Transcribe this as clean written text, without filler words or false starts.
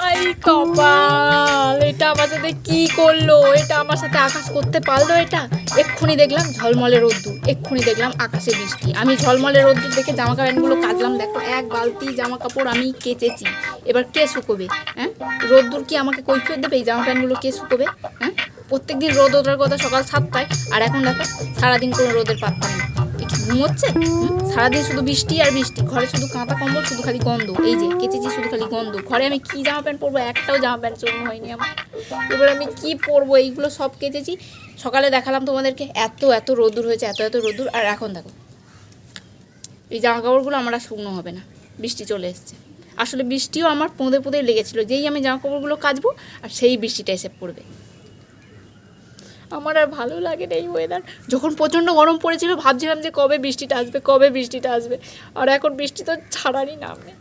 High কপাল, এটা আমার সাথে কি করলো? এটা আমার সাথে আকাশ করতে পারলো? এটা এক্ষুনি দেখলাম ঝলমলে রোদ্দুর, এক্ষুনি দেখলাম আকাশে বৃষ্টি। আমি ঝলমলে রোদ্দুর দেখে জামা কাপড়গুলো কাচলাম। দেখো এক বালতি জামা কাপড় আমি কেচেছি। এবার কে শুকোবে? হ্যাঁ, রোদ্দুর কি আমাকে কৈফিয়ত দেবে? এই জামা প্যান্টগুলো কে শুকোবে? হ্যাঁ, প্রত্যেকদিন রোদ ওঠার কথা সকাল 7টায়, আর এখন দেখো সারাদিন কোনো রোদের পাত্তা নেই। ঘুমোচ্ছে, সারাদিন শুধু বৃষ্টি আর বৃষ্টি। ঘরে শুধু কাঁথা কম্বল, শুধু খালি গন্ধ। এই যে কেচেছি, শুধু খালি গন্ধ। ঘরে আমি কি জামা প্যান্ট পরবো? একটাও জামা প্যান্ট চোখে হয়নি আমার। এবার আমি কি পরবো? এইগুলো সব কেচেছি। সকালে দেখালাম তোমাদেরকে এত এত রোদ্দুর হয়েছে, এত এত রোদ্দুর। আর এখন দেখো এই জামা কাপড়গুলো আমার আর শুকনো হবে না, বৃষ্টি চলে এসছে। আসলে বৃষ্টিও আমার পোঁদে পোঁদে লেগেছিলো, যেই আমি জামা কাপড়গুলো কাচবো আর সেই বৃষ্টিটা এসে পড়বে। আমার আর ভালো লাগে না এই ওয়েদার। যখন প্রচণ্ড গরম পড়েছিল ভাবছিলাম যে কবে বৃষ্টিটা আসবে, কবে বৃষ্টিটা আসবে। আর এখন বৃষ্টি তো ছাড়ারই নাম নেই।